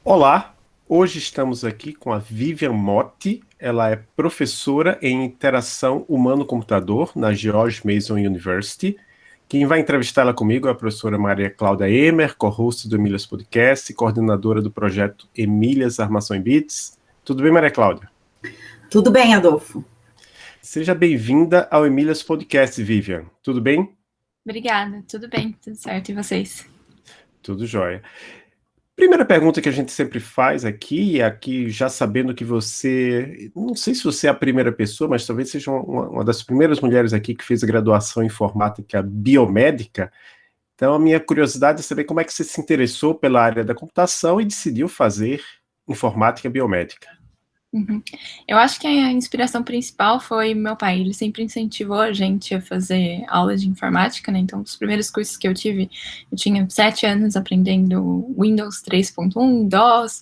Olá, hoje estamos aqui com a Vivian Motti. Ela é professora em interação humano-computador na George Mason University. Quem vai entrevistá-la comigo é a professora Maria Cláudia Emer, co-host do Emílias Podcast e coordenadora do projeto Emílias Armação em Bits. Tudo bem, Maria Cláudia? Tudo bem, Adolfo? Seja bem-vinda ao Emílias Podcast, Vivian. Tudo bem? Obrigada, tudo bem, tudo certo, e vocês? Tudo jóia. Primeira pergunta que a gente sempre faz aqui, já sabendo que você, não sei se você é a primeira pessoa, mas talvez seja uma das primeiras mulheres aqui que fez a graduação em informática biomédica. Então, a minha curiosidade é saber como é que você se interessou pela área da computação e decidiu fazer informática biomédica. Uhum. Eu acho que a inspiração principal foi meu pai. Ele sempre incentivou a gente a fazer aulas de informática, né? Então, os primeiros cursos que eu tive, eu tinha 7 anos aprendendo Windows 3.1, DOS.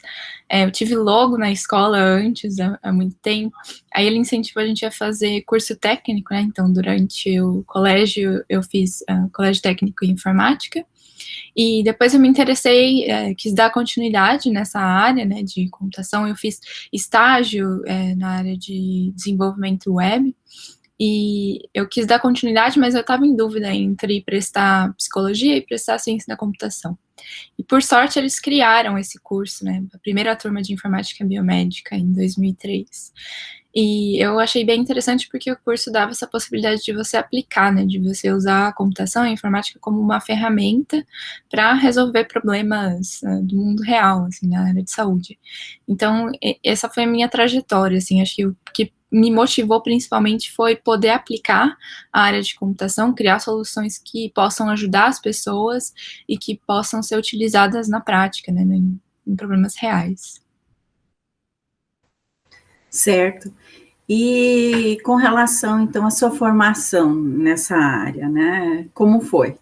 Eu tive logo na escola antes, há muito tempo. Aí ele incentivou a gente a fazer curso técnico, né? Então, durante o colégio, eu fiz colégio técnico em informática. E depois eu me interessei, quis dar continuidade nessa área, né, de computação. Eu fiz estágio na área de desenvolvimento web, e eu quis dar continuidade, mas eu estava em dúvida entre prestar psicologia e prestar ciência da computação. E por sorte eles criaram esse curso, né, a primeira turma de informática biomédica em 2003. E eu achei bem interessante porque o curso dava essa possibilidade de você aplicar, né, de você usar a computação e a informática como uma ferramenta para resolver problemas do mundo real, assim, na área de saúde. Então, essa foi a minha trajetória, assim, acho que o que me motivou principalmente foi poder aplicar a área de computação, criar soluções que possam ajudar as pessoas e que possam ser utilizadas na prática, né, em problemas reais. Certo. E com relação, então, à sua formação nessa área, né? Como foi?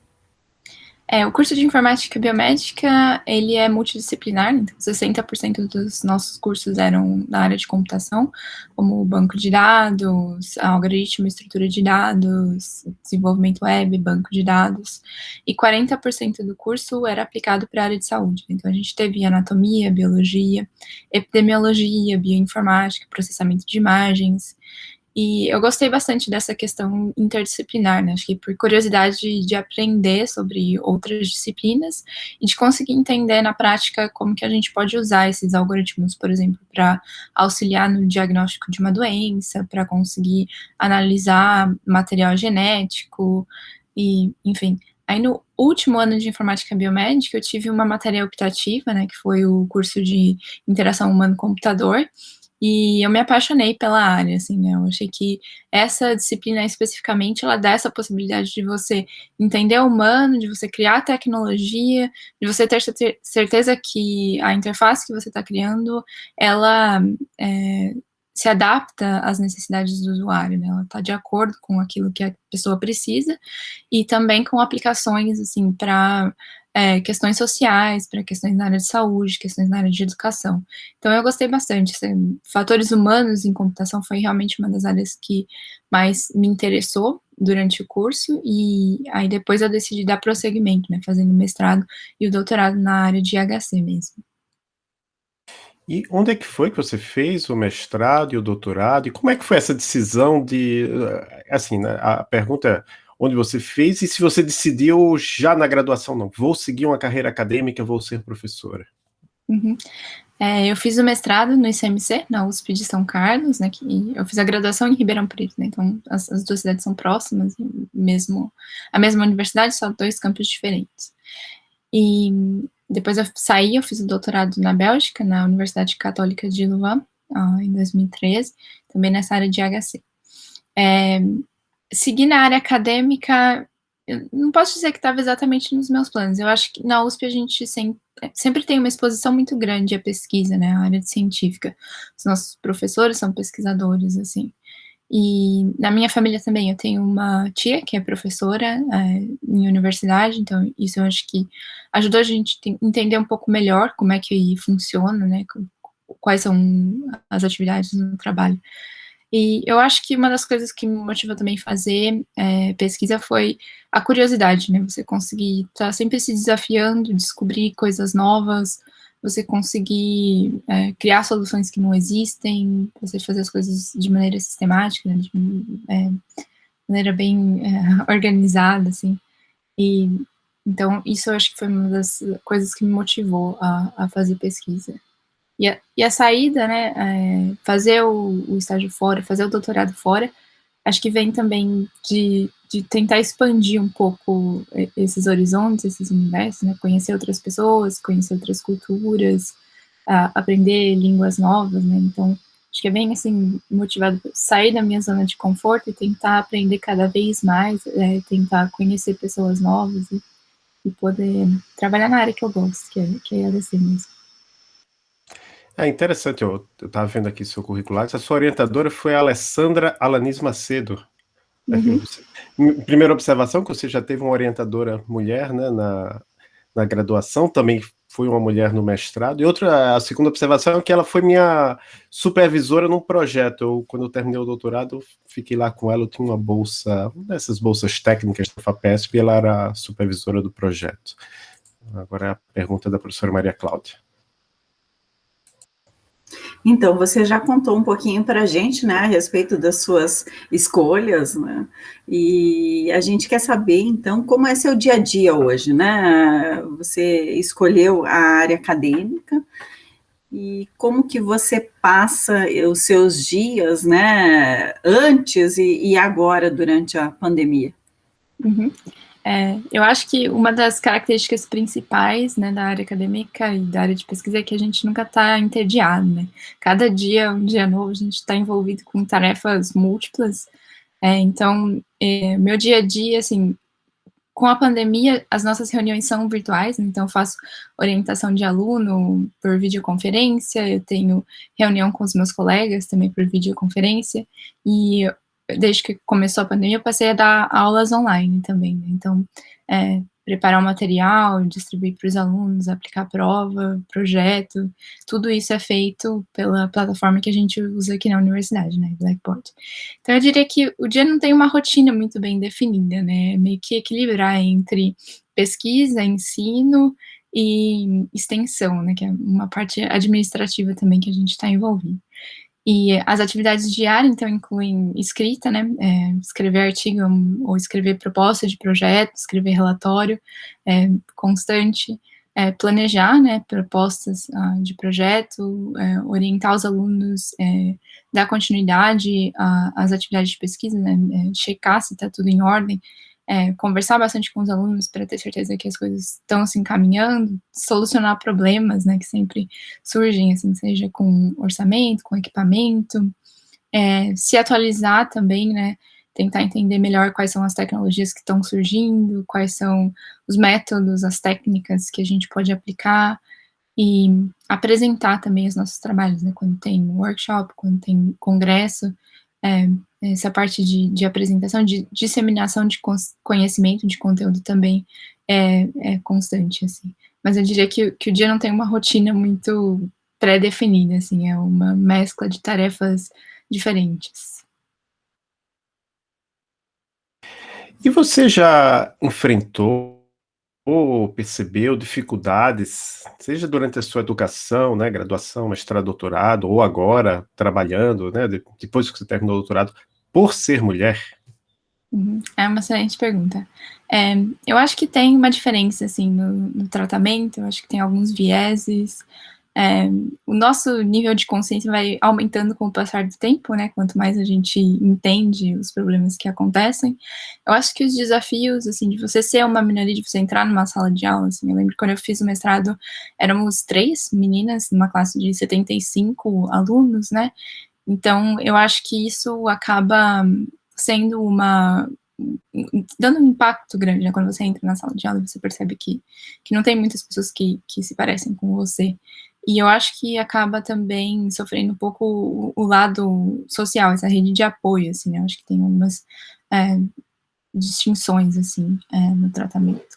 O curso de informática biomédica, ele é multidisciplinar, então 60% dos nossos cursos eram na área de computação, como banco de dados, algoritmo, estrutura de dados, desenvolvimento web, banco de dados, e 40% do curso era aplicado para a área de saúde. Então a gente teve anatomia, biologia, epidemiologia, bioinformática, processamento de imagens. E eu gostei bastante dessa questão interdisciplinar, né? Acho que por curiosidade de aprender sobre outras disciplinas e de conseguir entender na prática como que a gente pode usar esses algoritmos, por exemplo, para auxiliar no diagnóstico de uma doença, para conseguir analisar material genético e, enfim. Aí no último ano de informática biomédica eu tive uma matéria optativa, né, que foi o curso de interação humano-computador, e eu me apaixonei pela área, assim, né, eu achei que essa disciplina especificamente, ela dá essa possibilidade de você entender o humano, de você criar tecnologia, de você ter certeza que a interface que você está criando, ela se adapta às necessidades do usuário, né, ela está de acordo com aquilo que a pessoa precisa, e também com aplicações, assim, para questões sociais, para questões na área de saúde, questões na área de educação. Então eu gostei bastante. Assim, fatores humanos em computação foi realmente uma das áreas que mais me interessou durante o curso, e aí depois eu decidi dar prosseguimento, né, fazendo o mestrado e o doutorado na área de HC mesmo. E onde é que foi que você fez o mestrado e o doutorado? E como é que foi essa decisão de, assim, né, a pergunta é onde você fez e se você decidiu já na graduação, não, vou seguir uma carreira acadêmica, vou ser professora. Uhum. Eu fiz o mestrado no ICMC, na USP de São Carlos, né, que eu fiz a graduação em Ribeirão Preto, né, então as duas cidades são próximas, mesmo, a mesma universidade, só 2 campos diferentes. E depois eu saí, eu fiz o doutorado na Bélgica, na Universidade Católica de Louvain, em 2013, também nessa área de HC. Seguir na área acadêmica, eu não posso dizer que estava exatamente nos meus planos. Eu acho que na USP a gente sempre tem uma exposição muito grande à pesquisa, né, à área de científica. Os nossos professores são pesquisadores, assim. E na minha família também, eu tenho uma tia que é professora em universidade, então isso eu acho que ajudou a gente a entender um pouco melhor como é que funciona, né, quais são as atividades no trabalho. E eu acho que uma das coisas que me motivou também a fazer pesquisa foi a curiosidade, né, você conseguir estar sempre se desafiando, descobrir coisas novas, você conseguir criar soluções que não existem, você fazer as coisas de maneira sistemática, né, de maneira bem organizada, assim. E então isso eu acho que foi uma das coisas que me motivou a fazer pesquisa. E a saída, né, fazer o estágio fora, fazer o doutorado fora, acho que vem também de tentar expandir um pouco esses horizontes, esses universos, né, conhecer outras pessoas, conhecer outras culturas, aprender línguas novas, né, então acho que é bem, assim, motivado por sair da minha zona de conforto e tentar aprender cada vez mais, tentar conhecer pessoas novas e poder trabalhar na área que eu gosto, que é ADC mesmo. É interessante, eu estava vendo aqui seu curricular, essa sua orientadora foi a Alessandra Alanis Macedo. Uhum. Primeira observação, que você já teve uma orientadora mulher, né, na graduação, também foi uma mulher no mestrado, e a segunda observação é que ela foi minha supervisora num projeto. Quando eu terminei o doutorado, eu fiquei lá com ela, eu tinha uma bolsa, dessas bolsas técnicas da FAPESP, e ela era a supervisora do projeto. Agora é a pergunta da professora Maria Cláudia. Então, você já contou um pouquinho para a gente, né, a respeito das suas escolhas, né, e a gente quer saber, então, como é seu dia a dia hoje, né, você escolheu a área acadêmica, e como que você passa os seus dias, né, antes e agora, durante a pandemia? Uhum. Eu acho que uma das características principais, né, da área acadêmica e da área de pesquisa é que a gente nunca está entediado, né? Cada dia é um dia novo, a gente está envolvido com tarefas múltiplas. Então, meu dia a dia, assim, com a pandemia, as nossas reuniões são virtuais, então eu faço orientação de aluno por videoconferência, eu tenho reunião com os meus colegas também por videoconferência, e desde que começou a pandemia eu passei a dar aulas online também, né? Então, preparar o material, distribuir para os alunos, aplicar prova, projeto, tudo isso é feito pela plataforma que a gente usa aqui na universidade, né, Blackboard. Então eu diria que o dia não tem uma rotina muito bem definida, né, é meio que equilibrar entre pesquisa, ensino e extensão, né, que é uma parte administrativa também que a gente está envolvido. E as atividades diárias, então, incluem escrita, né, escrever artigo ou escrever proposta de projeto, escrever relatório constante, planejar, né, propostas de projeto, orientar os alunos, dar continuidade às atividades de pesquisa, né, checar se está tudo em ordem, conversar bastante com os alunos para ter certeza que as coisas estão se encaminhando, solucionar problemas, né, que sempre surgem, assim, seja com orçamento, com equipamento, se atualizar também, né, tentar entender melhor quais são as tecnologias que estão surgindo, quais são os métodos, as técnicas que a gente pode aplicar, e apresentar também os nossos trabalhos, né, quando tem workshop, quando tem congresso, essa parte de apresentação, de disseminação de conhecimento, de conteúdo também é constante, assim. Mas eu diria que o dia não tem uma rotina muito pré-definida, assim, é uma mescla de tarefas diferentes. E você já enfrentou ou percebeu dificuldades, seja durante a sua educação, né, graduação, mestrado, doutorado, ou agora trabalhando, né, depois que você terminou o doutorado, por ser mulher? Uhum. É uma excelente pergunta. Eu acho que tem uma diferença, assim, no tratamento, eu acho que tem alguns vieses. O nosso nível de consciência vai aumentando com o passar do tempo, né, quanto mais a gente entende os problemas que acontecem. Eu acho que os desafios, assim, de você ser uma minoria, de você entrar numa sala de aula, assim, eu lembro que quando eu fiz o mestrado, éramos 3 meninas, numa classe de 75 alunos, né, então eu acho que isso acaba sendo dando um impacto grande, né, quando você entra na sala de aula, você percebe que não tem muitas pessoas que se parecem com você. E eu acho que acaba também sofrendo um pouco o lado social, essa rede de apoio, assim, né, eu acho que tem algumas distinções, assim, no tratamento.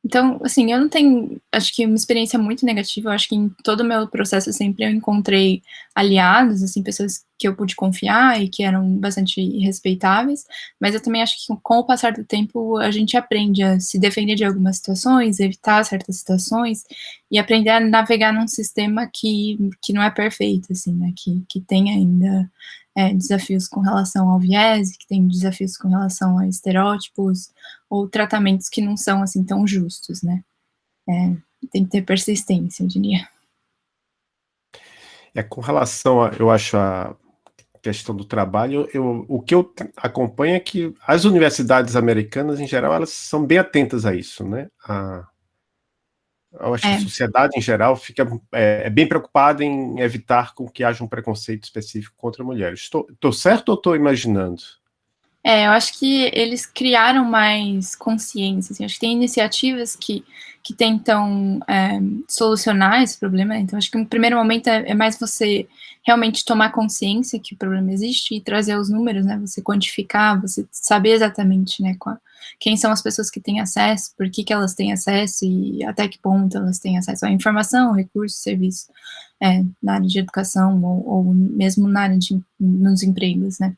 Então, assim, eu não tenho, acho que uma experiência muito negativa, eu acho que em todo o meu processo sempre eu encontrei aliados, assim, pessoas que eu pude confiar e que eram bastante respeitáveis, mas eu também acho que com o passar do tempo a gente aprende a se defender de algumas situações, evitar certas situações e aprender a navegar num sistema que não é perfeito, assim, né, que tem ainda desafios com relação ao viés, que tem desafios com relação a estereótipos, ou tratamentos que não são, assim, tão justos, né. Tem que ter persistência, eu diria. Com relação eu acho, a questão do trabalho, o que eu acompanho é que as universidades americanas, em geral, elas são bem atentas a isso, né? Eu acho que a É. sociedade, em geral, fica bem preocupada em evitar com que haja um preconceito específico contra mulheres. Estou certo ou estou imaginando? Eu acho que eles criaram mais consciência, assim, acho que tem iniciativas que tentam solucionar esse problema, então acho que no primeiro momento é mais você realmente tomar consciência que o problema existe e trazer os números, né, você quantificar, você saber exatamente, né, quem são as pessoas que têm acesso, por que elas têm acesso e até que ponto elas têm acesso à informação, recursos, serviços, na área de educação ou mesmo na área nos empregos, né.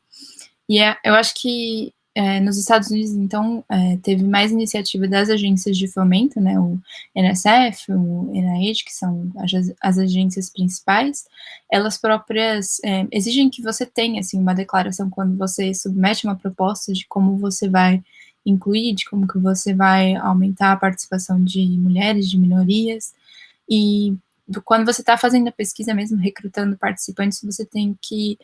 E eu acho que nos Estados Unidos, então, teve mais iniciativa das agências de fomento, né, o NSF, o NIH, que são as agências principais, elas próprias exigem que você tenha, assim, uma declaração quando você submete uma proposta de como você vai incluir, de como que você vai aumentar a participação de mulheres, de minorias, e quando você está fazendo a pesquisa mesmo, recrutando participantes, você tem que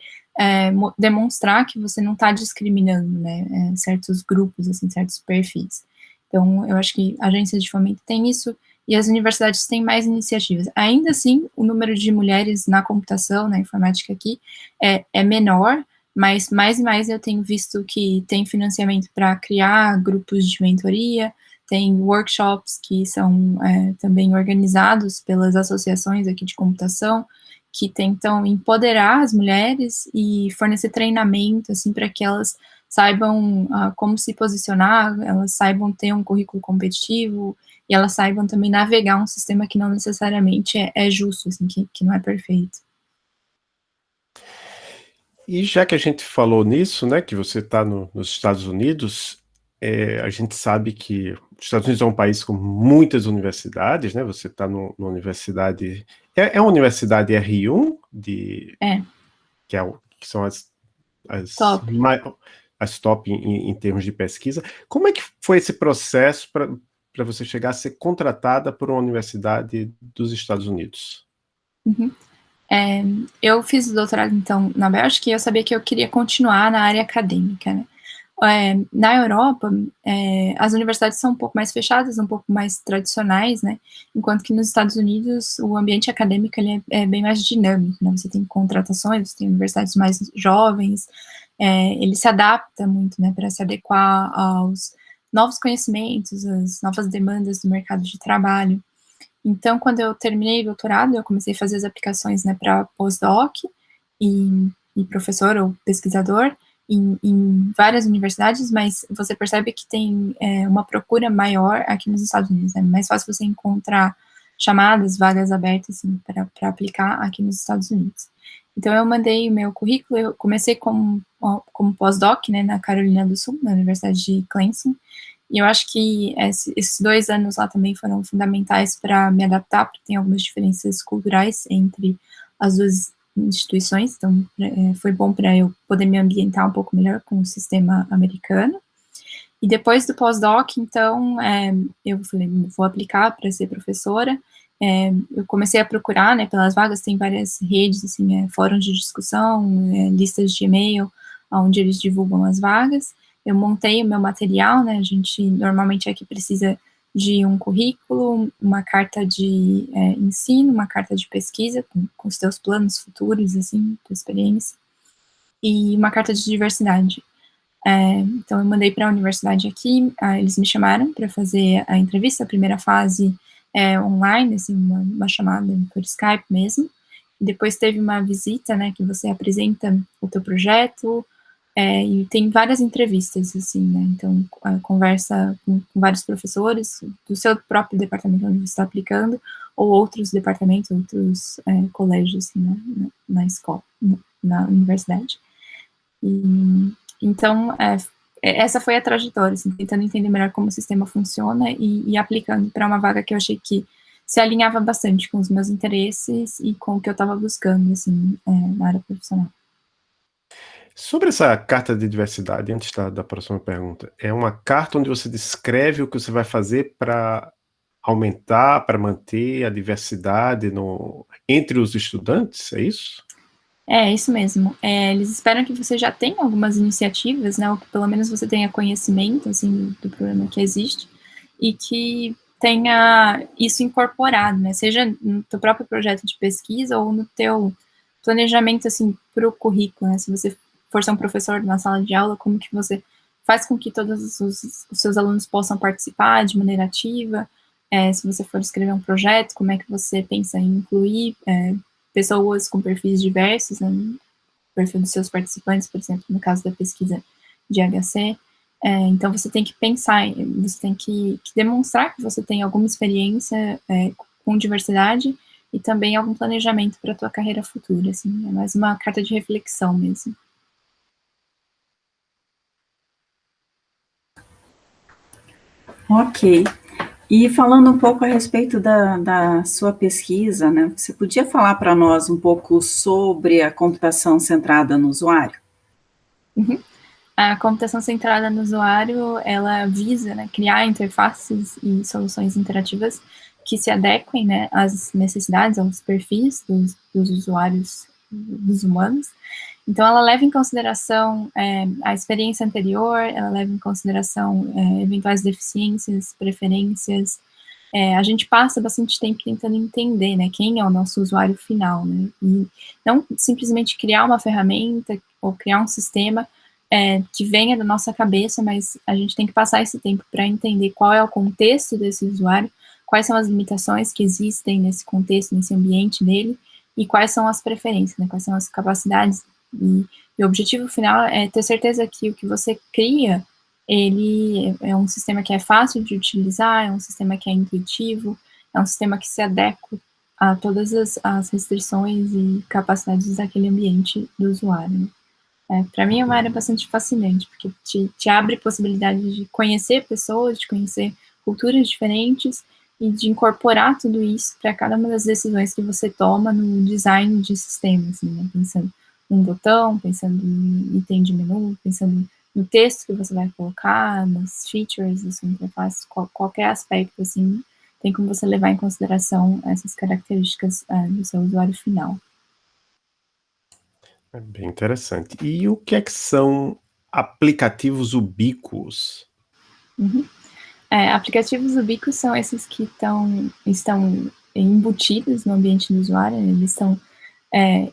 demonstrar que você não está discriminando, né, certos grupos, assim, certos perfis. Então, eu acho que agências de fomento têm isso e as universidades têm mais iniciativas. Ainda assim, o número de mulheres na computação, na informática aqui, é menor, mas mais e mais eu tenho visto que tem financiamento para criar grupos de mentoria, tem workshops que são também organizados pelas associações aqui de computação, que tentam empoderar as mulheres e fornecer treinamento, assim, para que elas saibam como se posicionar, elas saibam ter um currículo competitivo e elas saibam também navegar um sistema que não necessariamente é justo, assim, que não é perfeito. E já que a gente falou nisso, né, que você está nos Estados Unidos, a gente sabe que os Estados Unidos é um país com muitas universidades, né? Você está numa universidade. É uma universidade R1, que são as, Top. as top em termos de pesquisa. Como é que foi esse processo para você chegar a ser contratada por uma universidade dos Estados Unidos? Uhum. Eu fiz o doutorado, então, na Bélgica e eu sabia que eu queria continuar na área acadêmica, né. Na Europa, as universidades são um pouco mais fechadas, um pouco mais tradicionais, né, enquanto que nos Estados Unidos o ambiente acadêmico ele é bem mais dinâmico, né, você tem contratações, você tem universidades mais jovens, ele se adapta muito, né, para se adequar aos novos conhecimentos, às novas demandas do mercado de trabalho. Então, quando eu terminei o doutorado, eu comecei a fazer as aplicações, né, para pós-doc e professor ou pesquisador em várias universidades, mas você percebe que tem uma procura maior aqui nos Estados Unidos, é mais fácil você encontrar chamadas, vagas abertas, assim, para aplicar aqui nos Estados Unidos. Então, eu mandei o meu currículo, eu comecei como pós-doc, né, na Carolina do Sul, na Universidade de Clemson, e eu acho que esses 2 anos lá também foram fundamentais para me adaptar, porque tem algumas diferenças culturais entre as 2 instituições, então foi bom para eu poder me ambientar um pouco melhor com o sistema americano. E depois do pós-doc, então, eu falei, vou aplicar para ser professora. Eu comecei a procurar, né, pelas vagas, tem várias redes, assim, fóruns de discussão, listas de e-mail, onde eles divulgam as vagas. Eu montei o meu material, né, a gente normalmente aqui precisa de um currículo, uma carta de ensino, uma carta de pesquisa, com os teus planos futuros, assim, tua experiência, e uma carta de diversidade. Então eu mandei para a universidade aqui, eles me chamaram para fazer a entrevista, a primeira fase online, assim, uma chamada por Skype mesmo, e depois teve uma visita, né, que você apresenta o teu projeto, E tem várias entrevistas, assim, né? Então, conversa com vários professores do seu próprio departamento onde você está aplicando, ou outros departamentos, outros colégios, assim, né, na escola, na universidade. Então, essa foi a trajetória, assim, tentando entender melhor como o sistema funciona e aplicando para uma vaga que eu achei que se alinhava bastante com os meus interesses e com o que eu estava buscando, assim, na área profissional. Sobre essa carta de diversidade, antes da próxima pergunta, é uma carta onde você descreve o que você vai fazer para aumentar, para manter a diversidade entre os estudantes, é isso? É, isso mesmo. Eles esperam que você já tenha algumas iniciativas, né, ou que pelo menos você tenha conhecimento, assim, do problema que existe, e que tenha isso incorporado, né, seja no teu próprio projeto de pesquisa ou no teu planejamento, assim, para o currículo, né, se você for ser um professor na sala de aula, como que você faz com que todos os seus alunos possam participar de maneira ativa, se você for escrever um projeto, como é que você pensa em incluir pessoas com perfis diversos, né, no perfil dos seus participantes, por exemplo, no caso da pesquisa de HC. Então, você tem que pensar, você tem que demonstrar que você tem alguma experiência com diversidade e também algum planejamento para a tua carreira futura, assim, é mais uma carta de reflexão mesmo. Ok. E falando um pouco a respeito da sua pesquisa, né, você podia falar para nós um pouco sobre a computação centrada no usuário? Uhum. A computação centrada no usuário, ela visa, né, criar interfaces e soluções interativas que se adequem, né, às necessidades, aos perfis dos usuários, dos humanos. Então, ela leva em consideração a experiência anterior, ela leva em consideração eventuais deficiências, preferências. A gente passa bastante tempo tentando entender, né, quem é o nosso usuário final, né, e não simplesmente criar uma ferramenta ou criar um sistema que venha da nossa cabeça, mas a gente tem que passar esse tempo para entender qual é o contexto desse usuário, quais são as limitações que existem nesse contexto, nesse ambiente dele, e quais são as preferências, né, quais são as capacidades, e o objetivo final é ter certeza que o que você cria, ele é um sistema que é fácil de utilizar, é um sistema que é intuitivo, é um sistema que se adequa a todas as restrições e capacidades daquele ambiente do usuário, né. Para mim é uma área bastante fascinante, porque te abre possibilidade de conhecer pessoas, de conhecer culturas diferentes e de incorporar tudo isso para cada uma das decisões que você toma no design de sistema, assim, né? Pensando num botão, pensando em item de menu, pensando no texto que você vai colocar, nas features da sua interface, qualquer aspecto, assim, tem como você levar em consideração essas características do seu usuário final. É bem interessante. E o que é que são aplicativos ubíquos? Uhum. Aplicativos ubíquos são esses que estão embutidos no ambiente do usuário, né? Eles são,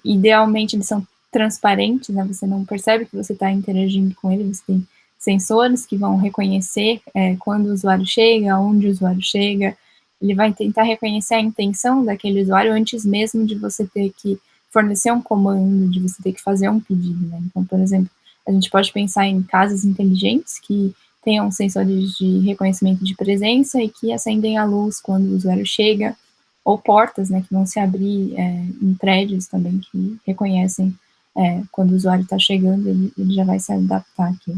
idealmente, eles são transparentes, né? Você não percebe que você está interagindo com ele, você tem sensores que vão reconhecer quando o usuário chega, onde o usuário chega, ele vai tentar reconhecer a intenção daquele usuário antes mesmo de você ter que fornecer um comando, de você ter que fazer um pedido, né? Então, por exemplo, a gente pode pensar em casas inteligentes que tenham sensores de reconhecimento de presença e que acendem a luz quando o usuário chega, ou portas, né, que vão se abrir em prédios também que reconhecem quando o usuário está chegando, ele já vai se adaptar aqui.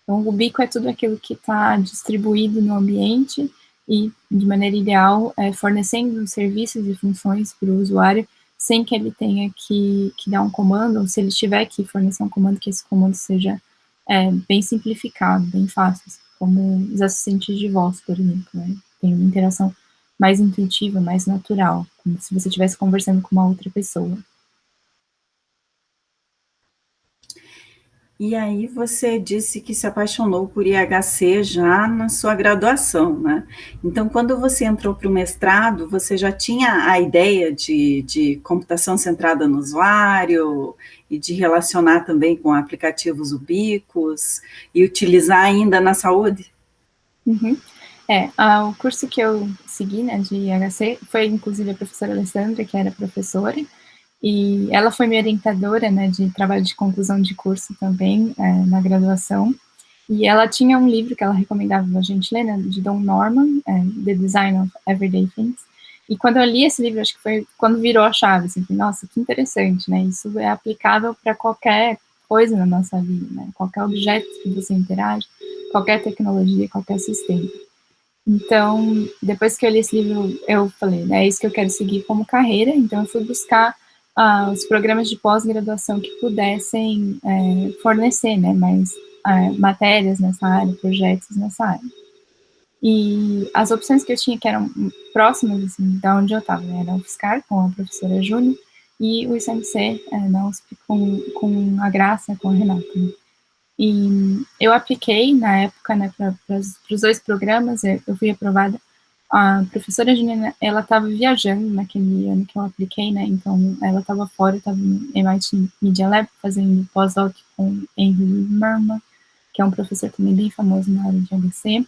Então, o Ubiquo é tudo aquilo que está distribuído no ambiente e, de maneira ideal, fornecendo serviços e funções para o usuário sem que ele tenha que dar um comando, ou se ele tiver que fornecer um comando, que esse comando seja bem simplificado, bem fácil, como os assistentes de voz, por exemplo, né? Tem uma interação mais intuitiva, mais natural, como se você estivesse conversando com uma outra pessoa. E aí você disse que se apaixonou por IHC já na sua graduação, né? Então, quando você entrou para o mestrado, você já tinha a ideia de computação centrada no usuário e de relacionar também com aplicativos ubíquos e utilizar ainda na saúde? Uhum. O curso que eu segui, né, de IHC, foi inclusive a professora Alessandra, que era professora, e ela foi minha orientadora, né, de trabalho de conclusão de curso também, na graduação, e ela tinha um livro que ela recomendava a gente ler, né, de Don Norman, The Design of Everyday Things, e quando eu li esse livro, acho que foi quando virou a chave, assim, nossa, que interessante, né, isso é aplicável para qualquer coisa na nossa vida, né, qualquer objeto que você interage, qualquer tecnologia, qualquer sistema. Então, depois que eu li esse livro, eu falei, né, é isso que eu quero seguir como carreira, então eu fui buscar os programas de pós-graduação que pudessem fornecer, né, mais matérias nessa área, projetos nessa área. E as opções que eu tinha, que eram próximas, assim, da onde eu estava, né, era o UFSCar, com a professora Júlia, e o ICMC, na USP, com a Graça, com a Renata, né. E eu apliquei, na época, né, para os 2 programas, eu fui aprovada. A professora Juliana, ela estava viajando naquele ano que eu apliquei, né, então ela estava fora, estava no MIT Media Lab, fazendo pós-doc com Henry Merman, que é um professor também bem famoso na área de HC.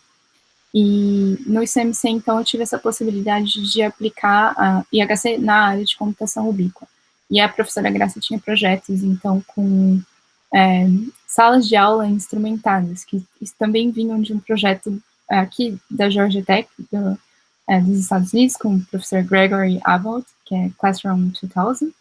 E no ICMC, então, eu tive essa possibilidade de aplicar a IHC na área de computação ubíqua. E a professora Graça tinha projetos, então, com salas de aula instrumentadas, que também vinham de um projeto aqui da Georgia Tech, dos Estados Unidos, com o professor Gregory Abbott, que é Classroom 2000,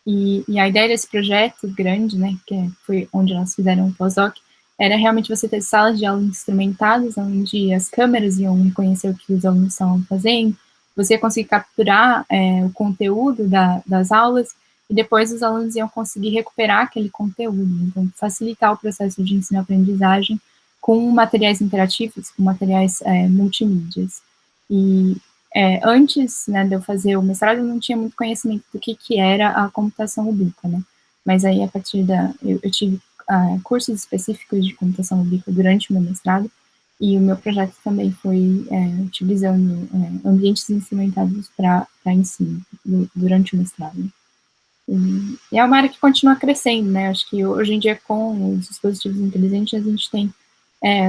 e a ideia desse projeto grande, né, que foi onde nós fizeram o pós-doc, era realmente você ter salas de aula instrumentadas, onde as câmeras iam reconhecer o que os alunos estavam fazendo, você ia conseguir capturar o conteúdo das aulas, e depois os alunos iam conseguir recuperar aquele conteúdo, então facilitar o processo de ensino-aprendizagem com materiais interativos, com materiais multimídias. E antes, né, de eu fazer o mestrado, eu não tinha muito conhecimento do que era a computação ubíqua, né, mas aí a partir eu tive cursos específicos de computação ubíqua durante o meu mestrado, e o meu projeto também foi utilizando ambientes instrumentados para ensino durante o mestrado. E é uma área que continua crescendo, né? Acho que hoje em dia, com os dispositivos inteligentes, a gente tem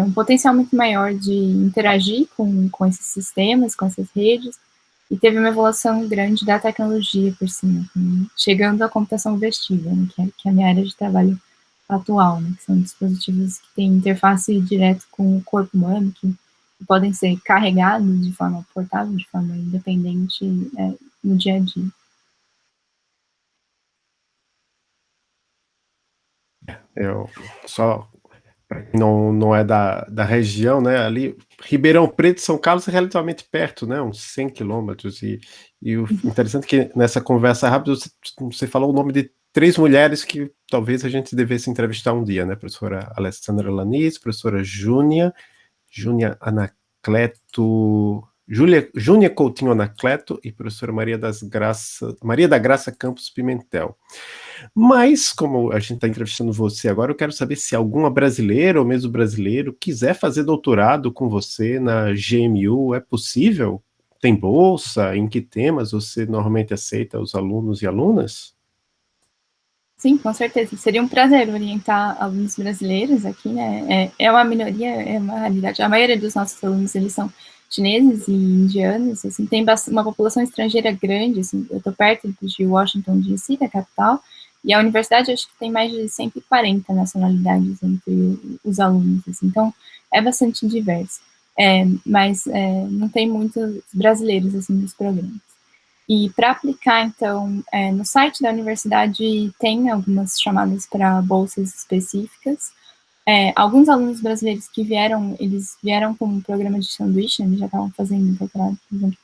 um potencial muito maior de interagir com esses sistemas, com essas redes, e teve uma evolução grande da tecnologia por cima, chegando à computação vestível, né, que é a minha área de trabalho atual, né, que são dispositivos que têm interface direto com o corpo humano, que podem ser carregados de forma portável, de forma independente no dia a dia. Eu só, para quem não é da região, né, ali, Ribeirão Preto e São Carlos é relativamente perto, né, uns 100 quilômetros, e o interessante é que nessa conversa rápida você falou o nome de 3 mulheres que talvez a gente devesse entrevistar um dia, né, professora Alessandra Lanis, professora Júnia Anacleto, Júnia Coutinho Anacleto e professora Maria da Graça Campos Pimentel. Mas, como a gente está entrevistando você agora, eu quero saber se alguma brasileira ou mesmo brasileiro quiser fazer doutorado com você na GMU, é possível? Tem bolsa? Em que temas você normalmente aceita os alunos e alunas? Sim, com certeza. Seria um prazer orientar alunos brasileiros aqui, né? É uma minoria, é uma realidade. A maioria dos nossos alunos, eles são chineses e indianos, assim, tem uma população estrangeira grande, assim, eu estou perto de Washington, D.C., da capital, e a universidade acho que tem mais de 140 nacionalidades entre os alunos, assim, então é bastante diverso, mas não tem muitos brasileiros, assim, nos programas. E para aplicar, então, no site da universidade tem algumas chamadas para bolsas específicas. Alguns alunos brasileiros que vieram, eles vieram com um programa de sanduíche, eles já estavam fazendo doutorado, por exemplo.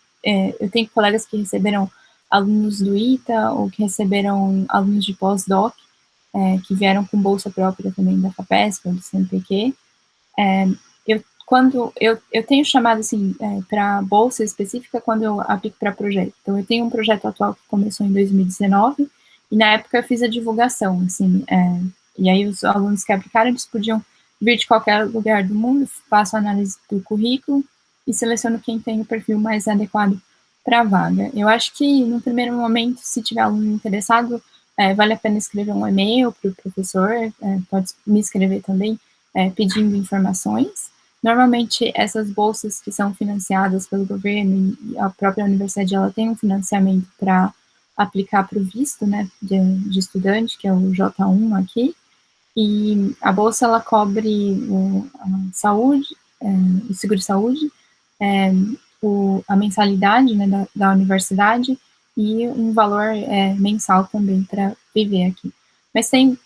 Eu tenho colegas que receberam alunos do ITA ou que receberam alunos de pós-doc, que vieram com bolsa própria também da FAPESP ou do CNPq. Quando eu tenho chamado, assim, para bolsa específica quando eu aplico para projeto. Então, eu tenho um projeto atual que começou em 2019, e na época eu fiz a divulgação, assim, e aí os alunos que aplicaram, eles podiam vir de qualquer lugar do mundo, faço a análise do currículo e seleciono quem tem o perfil mais adequado para a vaga. Eu acho que, no primeiro momento, se tiver aluno interessado, vale a pena escrever um e-mail para o professor, pode me escrever também, pedindo informações. Normalmente, essas bolsas que são financiadas pelo governo e a própria universidade, ela tem um financiamento para aplicar para o visto, né, de estudante, que é o J1 aqui, e a bolsa, ela cobre a saúde, o seguro-saúde, a mensalidade, né, da universidade, e um valor mensal também para viver aqui. Mas tem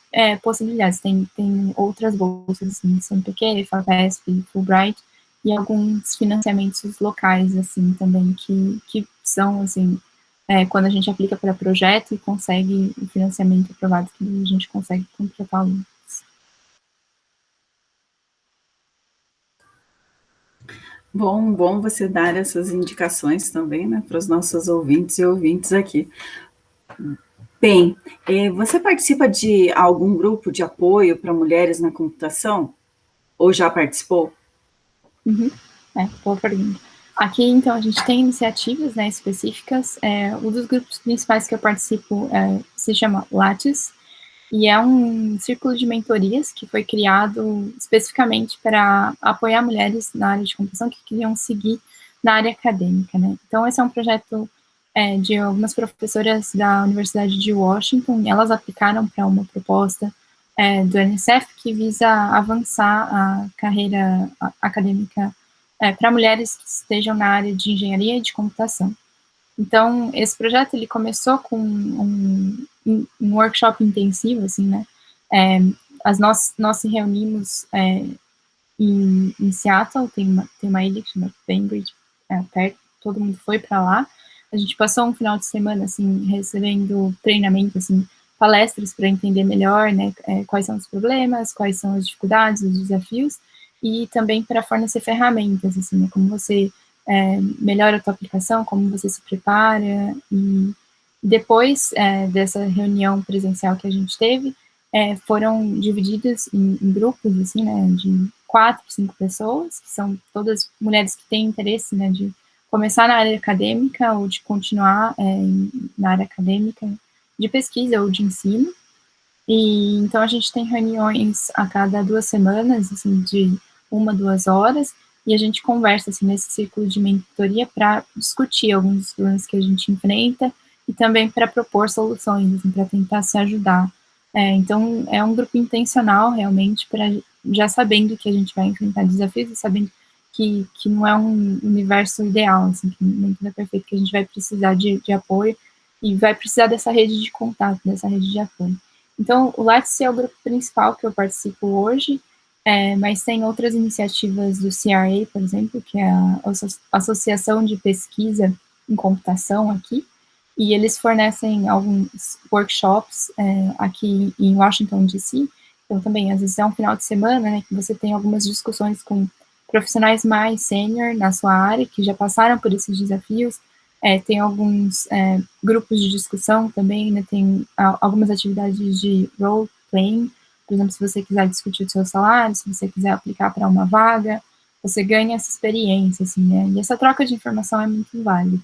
possibilidades, tem outras bolsas, assim, CNPq, FAPESP, Fulbright, e alguns financiamentos locais, assim, também, que são, assim, quando a gente aplica para projeto e consegue o financiamento aprovado, que a gente consegue contratar alunos. Bom você dar essas indicações também, né, para os nossos ouvintes e ouvintes aqui. Bem, você participa de algum grupo de apoio para mulheres na computação? Ou já participou? Uhum. Boa pergunta. Aqui, então, a gente tem iniciativas, né, específicas. Um dos grupos principais que eu participo se chama Lattes, e é um círculo de mentorias que foi criado especificamente para apoiar mulheres na área de computação que queriam seguir na área acadêmica, né? Então, esse é um projeto de algumas professoras da Universidade de Washington, e elas aplicaram para uma proposta do NSF que visa avançar a carreira acadêmica para mulheres que estejam na área de engenharia e de computação. Então, esse projeto, ele começou com um workshop intensivo, assim, né? Nós se reunimos em Seattle, tem uma ilha que chama Bainbridge, perto, todo mundo foi para lá. A gente passou um final de semana, assim, recebendo treinamento, assim, palestras para entender melhor, né, quais são os problemas, quais são as dificuldades, os desafios, e também para fornecer ferramentas, assim, né, como você melhora a tua aplicação, como você se prepara, e depois dessa reunião presencial que a gente teve, foram divididas em grupos, assim, né, de 4, 5 pessoas, que são todas mulheres que têm interesse, né, de começar na área acadêmica ou de continuar na área acadêmica, de pesquisa ou de ensino. E então a gente tem reuniões a cada 2 semanas, assim, de 1, 2 horas, e a gente conversa, assim, nesse círculo de mentoria para discutir alguns dos problemas que a gente enfrenta e também para propor soluções, assim, para tentar se ajudar. Então, é um grupo intencional, realmente, para já sabendo que a gente vai enfrentar desafios e sabendo que não é um universo ideal, assim, que nem tudo é perfeito, que a gente vai precisar de apoio e vai precisar dessa rede de contato, dessa rede de apoio. Então, o Lattes é o grupo principal que eu participo hoje, mas tem outras iniciativas do CRA, por exemplo, que é a Associação de Pesquisa em Computação aqui, e eles fornecem alguns workshops aqui em Washington, D.C., então também, às vezes, é um final de semana, né, que você tem algumas discussões com profissionais mais sênior na sua área, que já passaram por esses desafios, tem alguns grupos de discussão também, né, tem algumas atividades de role-playing, por exemplo, se você quiser discutir o seu salário, se você quiser aplicar para uma vaga, você ganha essa experiência, assim, né, e essa troca de informação é muito válida.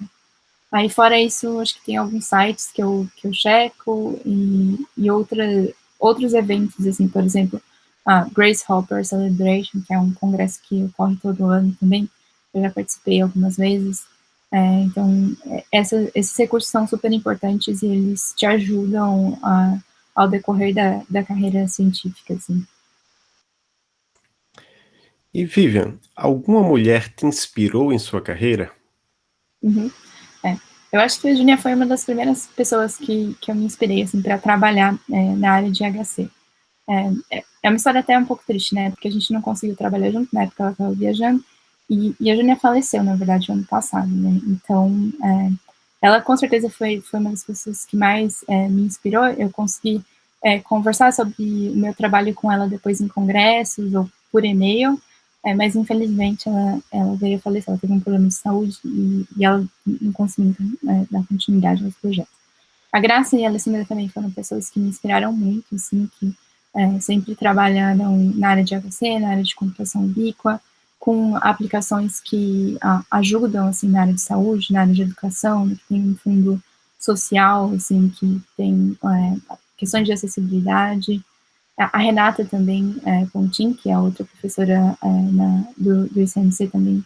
Aí, fora isso, acho que tem alguns sites que eu checo e outros eventos, assim, por exemplo, a Grace Hopper Celebration, que é um congresso que ocorre todo ano também, eu já participei algumas vezes. Então, esses recursos são super importantes e eles te ajudam ao decorrer da carreira científica, assim. E Vivian, alguma mulher te inspirou em sua carreira? Uhum. Eu acho que a Júnia foi uma das primeiras pessoas que eu me inspirei, assim, para trabalhar na área de HC. É uma história até um pouco triste, né, porque a gente não conseguiu trabalhar junto, na época ela estava viajando, e a Júnia faleceu, na verdade, ano passado, né, então, ela com certeza foi uma das pessoas que mais me inspirou. Eu consegui conversar sobre o meu trabalho com ela depois em congressos ou por e-mail, mas infelizmente ela veio a falecer, ela teve um problema de saúde e ela não conseguiu dar continuidade aos projetos. A Graça e a Alessandra também foram pessoas que me inspiraram muito, assim, que sempre trabalharam na área de AVC, na área de computação ubíqua, com aplicações que ajudam, assim, na área de saúde, na área de educação, que tem um fundo social, assim, que tem questões de acessibilidade. A Renata também, Pontin, que é outra professora do ICMC também,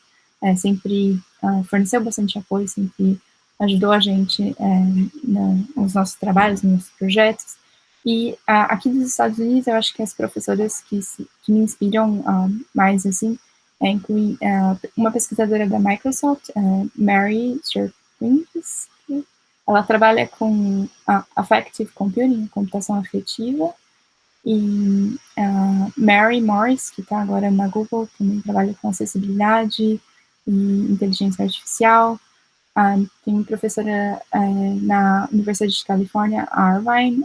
sempre forneceu bastante apoio, sempre ajudou a gente nos nossos trabalhos, nos nossos projetos. E aqui dos Estados Unidos, eu acho que as professoras que me inspiram mais, assim, incluem uma pesquisadora da Microsoft, Mary Cherkins. Ela trabalha com Affective Computing, computação afetiva, e Mary Morris, que está agora na Google, também trabalha com acessibilidade e inteligência artificial. Tem uma professora na Universidade de Califórnia, Irvine,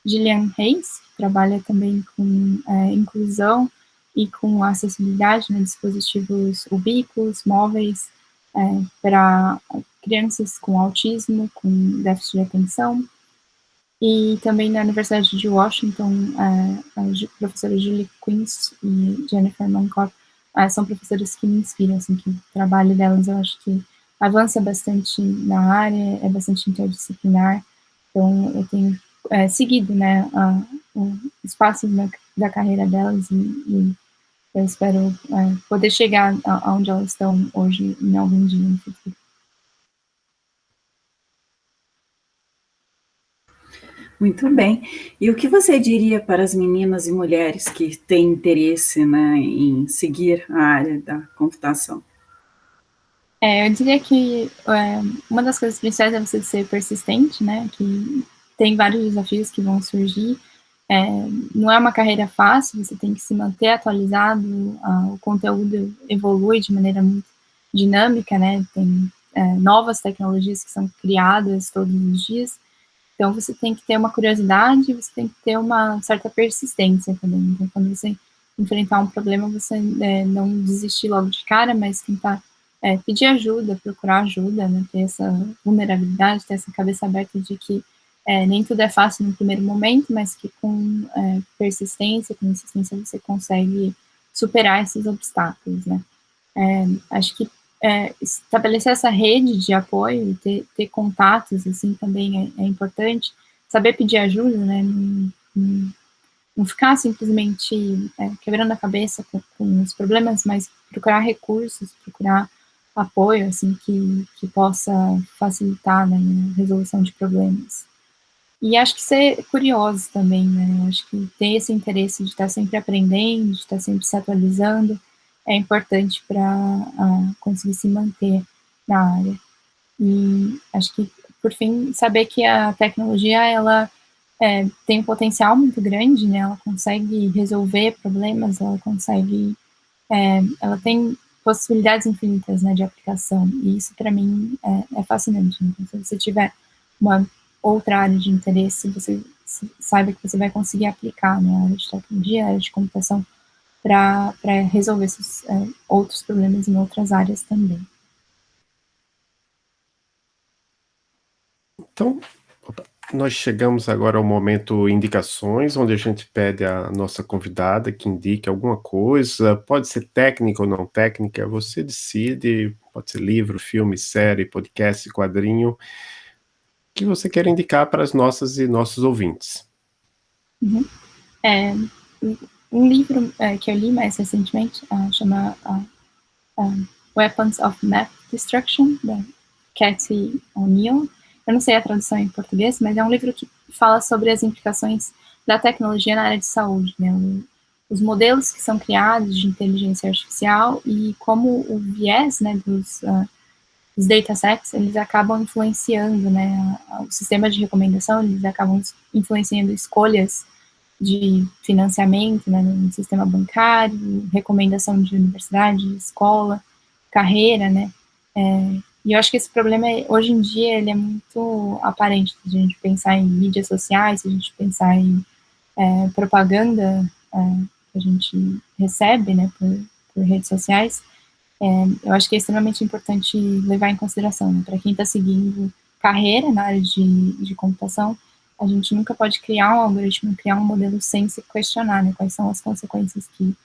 Gillian Hayes, que trabalha também com inclusão e com acessibilidade, né, dispositivos ubíquos, móveis, para crianças com autismo, com déficit de atenção. E também na Universidade de Washington, a professora Julie Quince e Jennifer Mankoff são professoras que me inspiram, assim, que o trabalho delas eu acho que avança bastante na área, é bastante interdisciplinar, então eu tenho seguido, né, os passos da carreira delas e eu espero poder chegar aonde elas estão hoje em algum dia no futuro. Muito bem. E o que você diria para as meninas e mulheres que têm interesse, né, em seguir a área da computação? Eu diria que uma das coisas principais é você ser persistente, né, que tem vários desafios que vão surgir, não é uma carreira fácil, você tem que se manter atualizado, o conteúdo evolui de maneira muito dinâmica, né, tem novas tecnologias que são criadas todos os dias, então você tem que ter uma curiosidade, você tem que ter uma certa persistência também, então quando você enfrentar um problema, você não desistir logo de cara, mas tentar pedir ajuda, procurar ajuda, né, ter essa vulnerabilidade, ter essa cabeça aberta de que nem tudo é fácil no primeiro momento, mas que com persistência, com insistência, você consegue superar esses obstáculos, né. Acho que estabelecer essa rede de apoio, ter contatos, assim, também é importante, saber pedir ajuda, né, não ficar simplesmente quebrando a cabeça com os problemas, mas procurar recursos, procurar apoio, assim, que possa facilitar, né, a resolução de problemas. E acho que ser curioso também, né, acho que ter esse interesse de estar sempre aprendendo, de estar sempre se atualizando, é importante para conseguir se manter na área. E acho que, por fim, saber que a tecnologia, ela tem um potencial muito grande, né, ela consegue resolver problemas, ela tem possibilidades infinitas, né, de aplicação, e isso para mim é fascinante. Então, se você tiver uma outra área de interesse, você saiba que você vai conseguir aplicar, né, a área de tecnologia, a área de computação, para resolver esses outros problemas em outras áreas também. Então, nós chegamos agora ao momento indicações, onde a gente pede à nossa convidada que indique alguma coisa, pode ser técnica ou não técnica, você decide, pode ser livro, filme, série, podcast, quadrinho, que você quer indicar para as nossas e nossos ouvintes. Uhum. Um livro que eu li mais recentemente chama Weapons of Math Destruction, da Cathy O'Neil. Eu não sei a tradução em português, mas é um livro que fala sobre as implicações da tecnologia na área de saúde, né? Os modelos que são criados de inteligência artificial e como o viés, né, dos datasets, eles acabam influenciando, né, o sistema de recomendação, eles acabam influenciando escolhas de financiamento, né, no sistema bancário, recomendação de universidade, de escola, carreira, né, e eu acho que esse problema, hoje em dia, ele é muito aparente, se a gente pensar em mídias sociais, se a gente pensar em propaganda que a gente recebe, né, por redes sociais, eu acho que é extremamente importante levar em consideração, né, para quem está seguindo carreira na área de computação, a gente nunca pode criar um algoritmo, criar um modelo sem se questionar, né, quais são as consequências que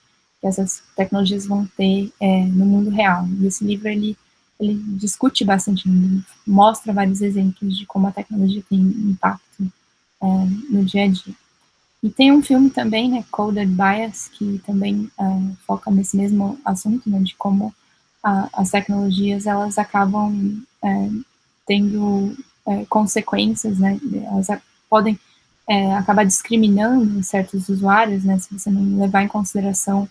essas tecnologias vão ter no mundo real. E esse livro, ele discute bastante, ele mostra vários exemplos de como a tecnologia tem impacto no dia a dia. E tem um filme também, né, Coded Bias, que também foca nesse mesmo assunto, né, de como as tecnologias, elas acabam tendo consequências, né? Elas podem acabar discriminando certos usuários, né? Se você não levar em consideração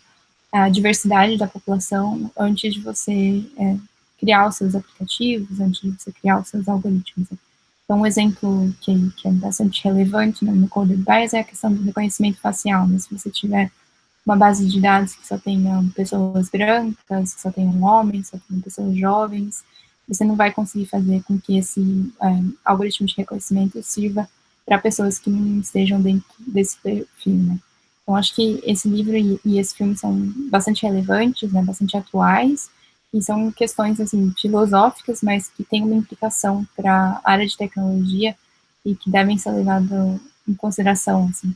a diversidade da população antes de você criar os seus aplicativos, antes de você criar os seus algoritmos. Então, um exemplo que é bastante relevante, né, no Coded Bias é a questão do reconhecimento facial. Né? Se você tiver uma base de dados que só tenha pessoas brancas, que só tenha homens, só tenha pessoas jovens, você não vai conseguir fazer com que esse algoritmo de reconhecimento sirva para pessoas que não estejam dentro desse perfil, né? Então, acho que esse livro e esse filme são bastante relevantes, né, bastante atuais, e são questões, assim, filosóficas, mas que têm uma implicação para a área de tecnologia e que devem ser levadas em consideração, assim,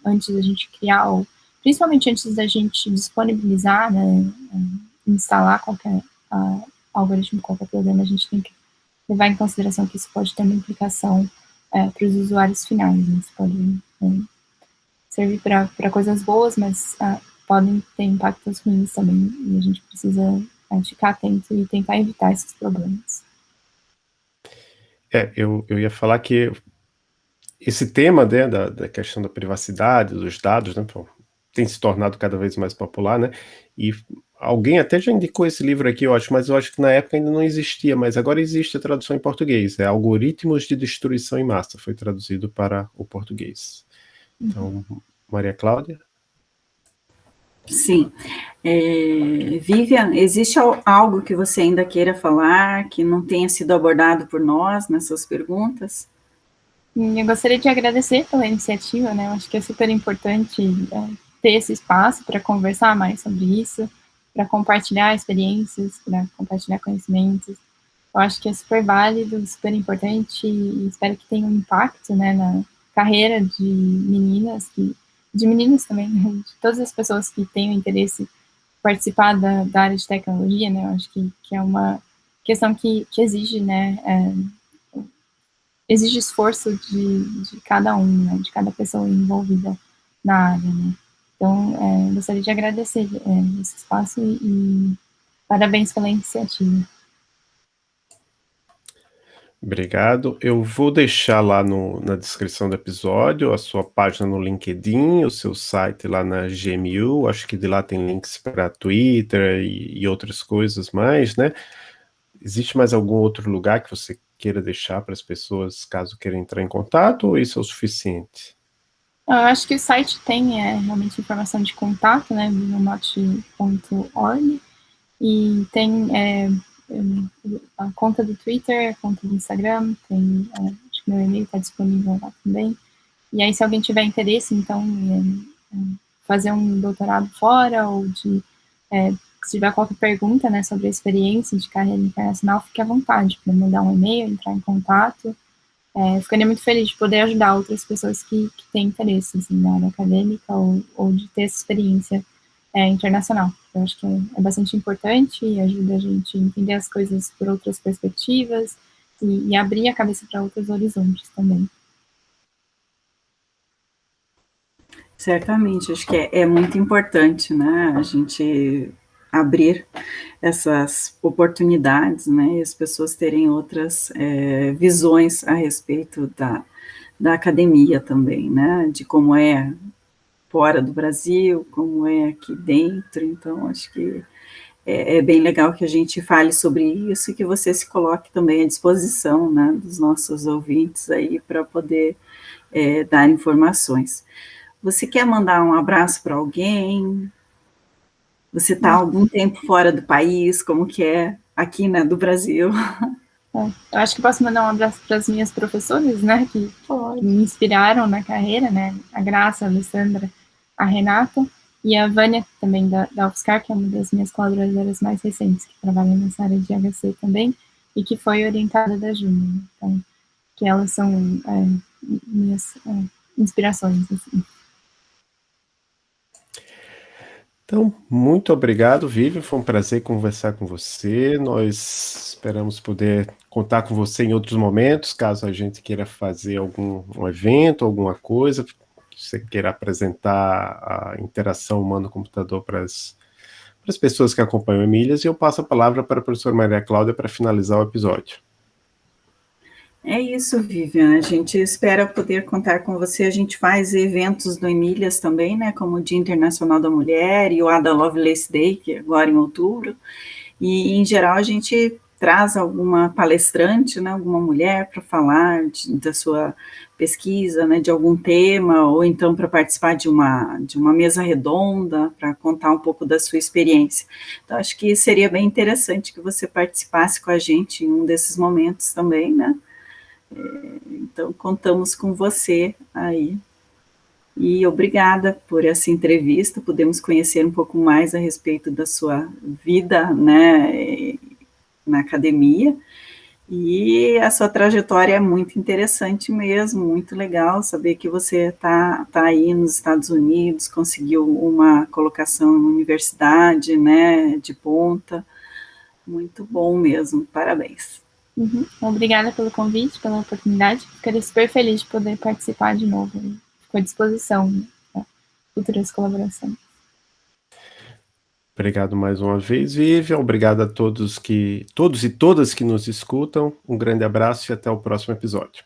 antes da gente criar, ou principalmente antes da gente disponibilizar, né, instalar qualquer algoritmo, qualquer programa, a gente tem que levar em consideração que isso pode ter uma implicação para os usuários finais, né? Isso pode servir para coisas boas, mas podem ter impactos ruins também, e a gente precisa ficar atento e tentar evitar esses problemas. Eu ia falar que esse tema, né, da questão da privacidade, dos dados, né, tem se tornado cada vez mais popular, né, e alguém até já indicou esse livro aqui, eu acho, mas eu acho que na época ainda não existia, mas agora existe a tradução em português, Algoritmos de Destruição em Massa, foi traduzido para o português. Então, Maria Cláudia? Sim. Vivian, existe algo que você ainda queira falar, que não tenha sido abordado por nós nessas perguntas? Eu gostaria de agradecer pela iniciativa, né? Eu acho que é super importante ter esse espaço para conversar mais sobre isso, para compartilhar experiências, para compartilhar conhecimentos. Eu acho que é super válido, super importante, e espero que tenha um impacto, né, na carreira de meninas, de meninos também, né, de todas as pessoas que tenham interesse em participar da área de tecnologia, né? Eu acho que é uma questão que exige, né, exige esforço de cada um, né, de cada pessoa envolvida na área, né. Então, gostaria de agradecer esse espaço e parabéns pela iniciativa. Obrigado. Eu vou deixar lá na descrição do episódio a sua página no LinkedIn, o seu site lá na GMU, acho que de lá tem links para Twitter e outras coisas mais, né? Existe mais algum outro lugar que você queira deixar para as pessoas, caso queiram entrar em contato, ou isso é o suficiente? Eu acho que o site tem realmente informação de contato, né, bibliomote.org, e tem a conta do Twitter, a conta do Instagram, tem, acho que meu e-mail está disponível lá também. E aí, se alguém tiver interesse, então, fazer um doutorado fora, ou se tiver qualquer pergunta, né, sobre a experiência de carreira internacional, fique à vontade para mandar um e-mail, entrar em contato. Ficaria muito feliz de poder ajudar outras pessoas que têm interesse, assim, na área acadêmica ou de ter essa experiência internacional. Eu acho que é bastante importante e ajuda a gente a entender as coisas por outras perspectivas e abrir a cabeça para outros horizontes também. Certamente, acho que é muito importante, né, a gente abrir essas oportunidades, né, e as pessoas terem outras visões a respeito da academia também, né, de como é fora do Brasil, como é aqui dentro. Então, acho que é bem legal que a gente fale sobre isso e que você se coloque também à disposição, né, dos nossos ouvintes aí para poder dar informações. Você quer mandar um abraço para alguém? Você está há algum tempo fora do país? Como que é aqui, né, do Brasil? Eu acho que posso mandar um abraço para as minhas professoras, né, que me inspiraram na carreira, né, a Graça, a Alessandra, a Renata, e a Vânia, também da UFSCar, que é uma das minhas colaboradoras mais recentes, que trabalha nessa área de HC também, e que foi orientada da Júnior. Então, que elas são minhas inspirações, assim. Então, muito obrigado, Vivian, foi um prazer conversar com você, nós esperamos poder contar com você em outros momentos, caso a gente queira fazer um evento, alguma coisa, que você queira apresentar a interação humano-computador para as pessoas que acompanham Emílias, e eu passo a palavra para a professora Maria Cláudia para finalizar o episódio. É isso, Vivian. A gente espera poder contar com você. A gente faz eventos do Emílias também, né? Como o Dia Internacional da Mulher e o Ada Lovelace Day, que é agora em outubro. E, em geral, a gente traz alguma palestrante, né, alguma mulher para falar da sua pesquisa, né, de algum tema, ou então para participar de uma mesa redonda, para contar um pouco da sua experiência. Então, acho que seria bem interessante que você participasse com a gente em um desses momentos também, né? Então, contamos com você aí. E obrigada por essa entrevista, podemos conhecer um pouco mais a respeito da sua vida, né, na academia, e a sua trajetória é muito interessante mesmo, muito legal saber que você tá aí nos Estados Unidos, conseguiu uma colocação na universidade, né, de ponta, muito bom mesmo, parabéns. Uhum. Obrigada pelo convite, pela oportunidade. Ficaria super feliz de poder participar de novo. Fico à disposição para futuras colaborações. Obrigado mais uma vez, Vivian. Obrigado a todos e todas que nos escutam. Um grande abraço e até o próximo episódio.